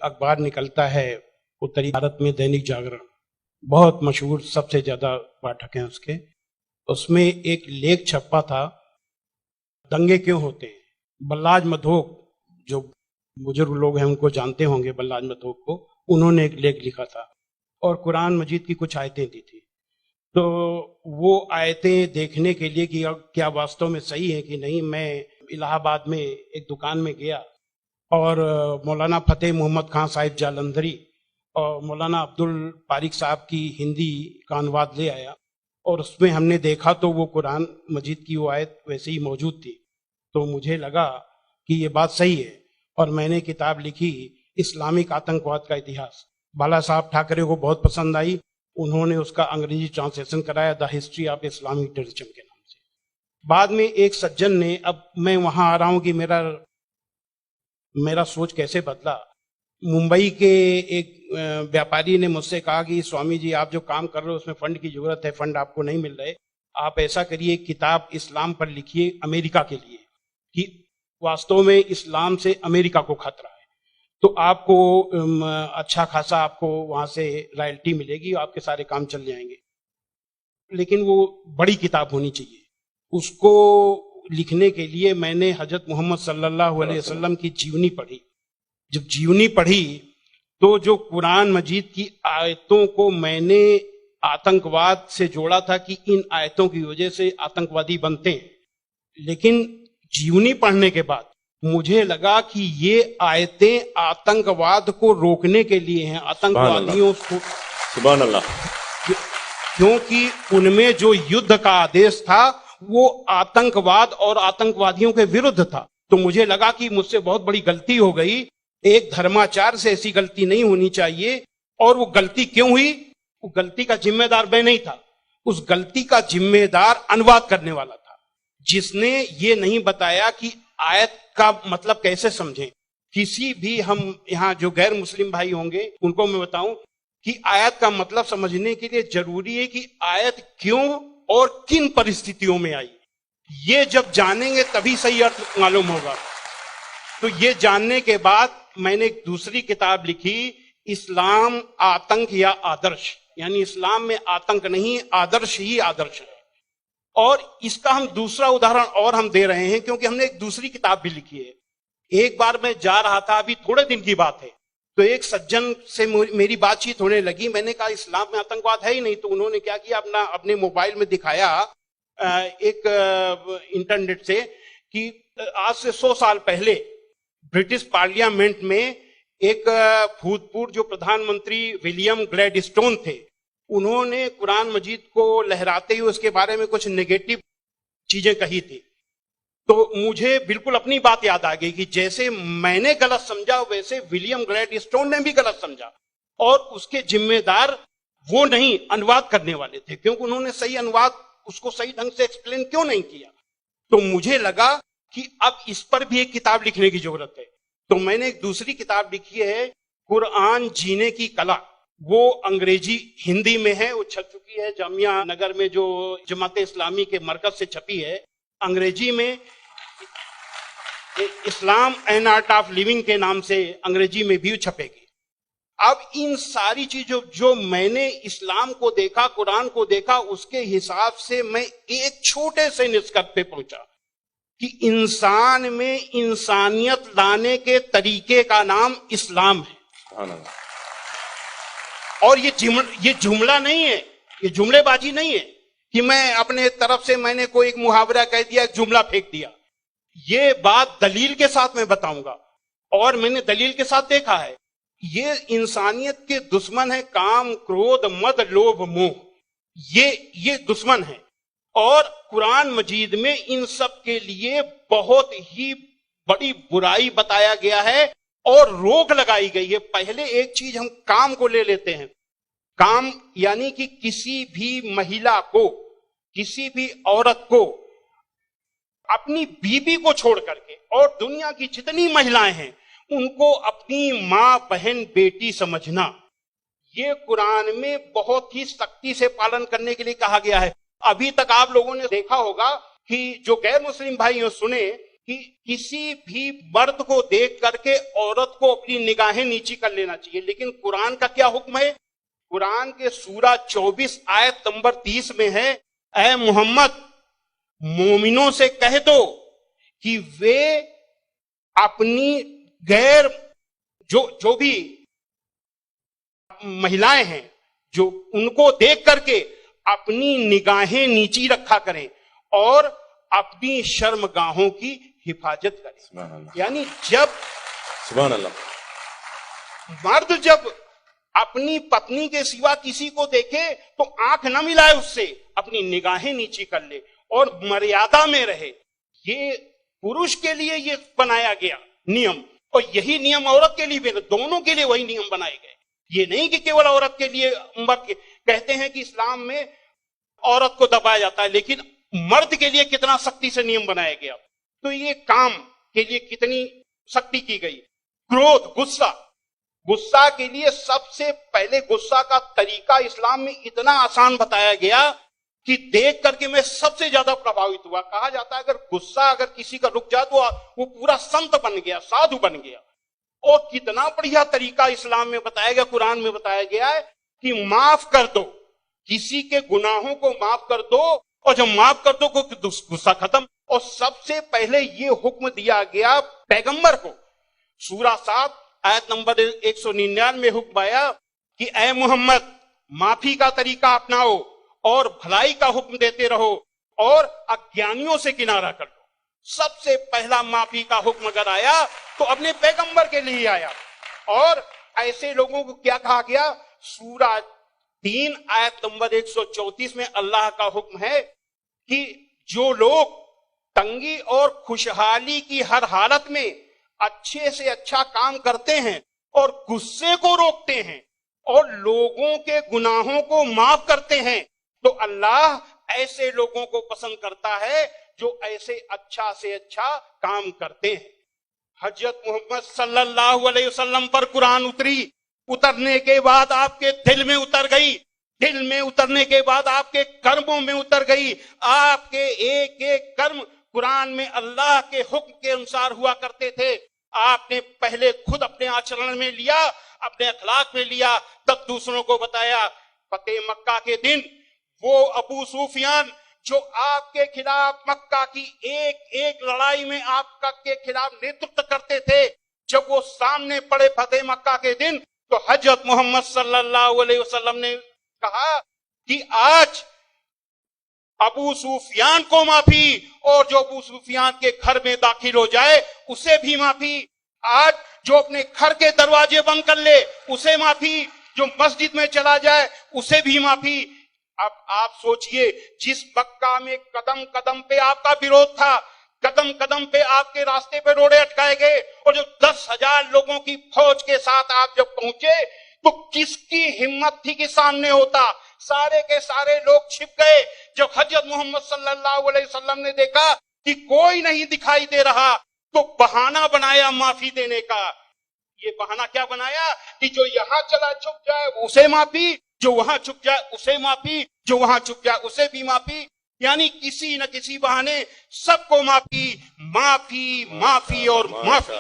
अखबार निकलता है उत्तरी भारत में, दैनिक जागरण, बहुत मशहूर, सबसे ज्यादा पाठक हैं उसके। उसमें एक लेख छपा था, दंगे क्यों होते हैं। बल्लाज मधोक, जो बुजुर्ग लोग हैं उनको जानते होंगे बल्लाज मधोक को, उन्होंने एक लेख लिखा था और कुरान मजीद की कुछ आयतें दी थी। तो वो आयतें देखने के लिए कि क्या वास्तव में सही है कि नहीं, मैं इलाहाबाद में एक दुकान में गया और मौलाना फतेह मोहम्मद खान साहिब जालंधरी और मौलाना अब्दुल पारिक साहब की हिंदी का अनुवाद ले आया और उसमें हमने देखा तो वो कुरान मजीद की वो आयत वैसे ही मौजूद थी। तो मुझे लगा कि ये बात सही है और मैंने किताब लिखी, इस्लामिक आतंकवाद का इतिहास। बाला साहब ठाकरे को बहुत पसंद आई, उन्होंने उसका अंग्रेजी ट्रांसलेशन कराया, the history of Islamic terrorism के नाम से। बाद में एक सज्जन ने, अब मैं वहां आ रहा हूं कि मेरा सोच कैसे बदला। मुंबई के एक व्यापारी ने मुझसे कहा कि स्वामी जी, आप जो काम कर रहे हो उसमें फंड की जरूरत है, फंड आपको नहीं मिल रहे, आप ऐसा करिए, किताब इस्लाम पर लिखिए अमेरिका के लिए, कि वास्तव में इस्लाम से अमेरिका को खतरा है, तो आपको अच्छा खासा आपको वहां से रॉयल्टी मिलेगी, आपके सारे काम चल जाएंगे। लेकिन वो बड़ी किताब होनी चाहिए। उसको लिखने के लिए मैंने हजरत मोहम्मद सल्लल्लाहु अलैहि वसल्लम की जीवनी पढ़ी। जब जीवनी पढ़ी तो जो कुरान मजीद की आयतों को मैंने आतंकवाद से जोड़ा था कि इन आयतों की वजह से आतंकवादी बनते हैं, लेकिन जीवनी पढ़ने के बाद मुझे लगा कि ये आयतें आतंकवाद को रोकने के लिए हैं, आतंकवादियों को। सुभान अल्लाह। क्योंकि उनमें जो युद्ध का आदेश था वो आतंकवाद और आतंकवादियों के विरुद्ध था। तो मुझे लगा कि मुझसे बहुत बड़ी गलती हो गई, एक धर्माचार्य से ऐसी गलती नहीं होनी चाहिए। और वो गलती क्यों हुई? वो गलती का जिम्मेदार मैं नहीं था, उस गलती का जिम्मेदार अनुवाद करने वाला था, जिसने ये नहीं बताया कि आयत का मतलब कैसे समझें। किसी भी, हम यहाँ जो गैर मुस्लिम भाई होंगे उनको मैं बताऊं कि आयत का मतलब समझने के लिए जरूरी है कि आयत क्यों और किन परिस्थितियों में आई। ये जब जानेंगे तभी सही अर्थ मालूम होगा। तो ये जानने के बाद मैंने एक दूसरी किताब लिखी, इस्लाम आतंक या आदर्श, यानी इस्लाम में आतंक नहीं, आदर्श ही आदर्श है। और इसका हम दूसरा उदाहरण और हम दे रहे हैं क्योंकि हमने एक दूसरी किताब भी लिखी है। एक बार मैं जा रहा था, अभी थोड़े दिन की बात है, तो एक सज्जन से मेरी बातचीत होने लगी। मैंने कहा इस्लाम में आतंकवाद है ही नहीं। तो उन्होंने क्या किया, अपने मोबाइल में दिखाया एक इंटरनेट से कि आज से 100 साल पहले ब्रिटिश पार्लियामेंट में एक भूतपूर्व जो प्रधानमंत्री विलियम ग्लैडस्टोन थे, उन्होंने कुरान मजीद को लहराते हुए उसके बारे में कुछ नेगेटिव चीजें कही थी। तो मुझे बिल्कुल अपनी बात याद आ गई कि जैसे मैंने गलत समझा वैसे विलियम ग्लैडस्टोन ने भी गलत समझा, और उसके जिम्मेदार वो नहीं, अनुवाद करने वाले थे, क्योंकि उन्होंने सही अनुवाद उसको सही ढंग से एक्सप्लेन क्यों नहीं किया। तो मुझे लगा कि अब इस पर भी एक किताब लिखने की जरूरत है। तो मैंने एक दूसरी किताब लिखी है, कुरान जीने की कला। वो अंग्रेजी हिंदी में है, वो छप चुकी है जामिया नगर में, जो जमात इस्लामी के मरकज से छपी है। अंग्रेजी में इस्लाम एंड आर्ट ऑफ लिविंग के नाम से अंग्रेजी में भी छपेगी। अब इन सारी चीजों जो मैंने इस्लाम को देखा, कुरान को देखा, उसके हिसाब से मैं एक छोटे से निष्कर्ष पे पहुंचा कि इंसान में इंसानियत लाने के तरीके का नाम इस्लाम है। और ये जुमला नहीं है, ये जुमलेबाजी नहीं है कि मैं अपने तरफ से मैंने कोई एक मुहावरा कह दिया, एक जुमला फेंक दिया। ये बात दलील के साथ मैं बताऊंगा, और मैंने दलील के साथ देखा है। ये इंसानियत के दुश्मन है, काम, क्रोध, मद, लोभ, मोह, ये दुश्मन है। और कुरान मजीद में इन सब के लिए बहुत ही बड़ी बुराई बताया गया है और रोक लगाई गई है। पहले एक चीज हम काम को ले लेते हैं। काम यानी कि किसी भी महिला को, किसी भी औरत को अपनी बीबी को छोड़ करके और दुनिया की जितनी महिलाएं हैं उनको अपनी मां, बहन, बेटी समझना, ये कुरान में बहुत ही सख्ती से पालन करने के लिए कहा गया है। अभी तक आप लोगों ने देखा होगा कि जो गैर मुस्लिम भाई सुने कि किसी भी मर्द को देख करके औरत को अपनी निगाहें नीची कर लेना चाहिए। लेकिन कुरान का क्या हुक्म है? कुरान के सूरा 24 आयत नंबर 30 में है, ऐ मोहम्मद मोमिनों से कह दो कि वे अपनी गैर जो भी महिलाएं हैं जो उनको देख करके अपनी निगाहें नीची रखा करें और अपनी शर्मगाहों की हिफाजत करें। यानी जब सुभान अल्लाह, मर्द जब अपनी पत्नी के सिवा किसी को देखे तो आंख न मिलाए उससे, अपनी निगाहें नीची कर ले और मर्यादा में रहे। ये पुरुष के लिए ये बनाया गया नियम, और यही नियम औरत के लिए भी, दोनों के लिए वही नियम बनाए गए। ये नहीं कि केवल औरत के लिए। कहते हैं कि इस्लाम में औरत को दबाया जाता है, लेकिन मर्द के लिए कितना सख्ती से नियम बनाया गया। तो ये काम के लिए कितनी सख्ती की गई। क्रोध, गुस्सा के लिए सबसे पहले गुस्सा का तरीका इस्लाम में इतना आसान बताया गया कि देख करके मैं सबसे ज्यादा प्रभावित हुआ। कहा जाता है अगर गुस्सा अगर किसी का रुक जाए तो वो पूरा संत बन गया, साधु बन गया। और कितना बढ़िया तरीका इस्लाम में बताया गया, कुरान में बताया गया है कि माफ कर दो, किसी के गुनाहों को माफ कर दो, और जब माफ कर दो गुस्सा खत्म। और सबसे पहले ये हुक्म दिया गया पैगंबर को। सूरा 7 आयत नंबर 199 में हुक्म आया कि ऐ मोहम्मद माफी का तरीका अपनाओ और भलाई का हुक्म देते रहो और अज्ञानियों से किनारा कर लो। सबसे पहला माफी का हुक्म अगर आया तो अपने पैगंबर के लिए आया। और ऐसे लोगों को क्या कहा गया? सूरा 3 आयत नंबर 134 में अल्लाह का हुक्म है कि जो लोग तंगी और खुशहाली की हर हालत में अच्छे से अच्छा काम करते हैं और गुस्से को रोकते हैं और लोगों के गुनाहों को माफ करते हैं, तो अल्लाह ऐसे लोगों को पसंद करता है जो ऐसे अच्छा से अच्छा काम करते हैं। हजरत मोहम्मद सल्लल्लाहु अलैहि वसल्लम पर कुरान उतरने के बाद आपके दिल में उतर गई, दिल में उतरने के बाद आपके कर्मों में उतर गई। आपके एक एक कर्म कुरान में अल्लाह के हुक्म के अनुसार हुआ करते थे। आपने पहले खुद अपने आचरण में लिया, अपने अखलाक में लिया, तब दूसरों को बताया। फतेह मक्का के दिन वो अबू सुफियान जो आपके खिलाफ मक्का की एक एक लड़ाई में आपका के खिलाफ नेतृत्व करते थे, जब वो सामने पड़े फतेह मक्का के दिन, तो हजरत मोहम्मद सल्लल्लाहु अलैहि वसल्लम ने कहा कि आज अबू सुफियान को माफी, और जो अबू सुफियान के घर में दाखिल हो जाए उसे भी माफी। आज जो अपने घर के दरवाजे बंद कर ले उसे माफी, जो मस्जिद में चला जाए उसे भी माफी। अब आप सोचिए, जिस मक्का में कदम कदम पे आपका विरोध था, कदम कदम पे आपके रास्ते पे रोड़े अटकाए गए, और जो 10,000 लोगों की फौज के साथ आप जब पहुंचे तो किसकी हिम्मत थी कि सामने होता? सारे के सारे लोग छिप गए। जब हजरत मोहम्मद सल्लल्लाहु अलैहि वसल्लम ने देखा कि कोई नहीं दिखाई दे रहा, तो बहाना बनाया माफी देने का। ये बहाना क्या बनाया कि जो यहां चला छुप जाए उसे माफी, जो वहां छुप जाए उसे माफी, जो वहां छुप जाए उसे भी माफी। यानी किसी न किसी बहाने सबको माफी, माफी, माफी और माफी।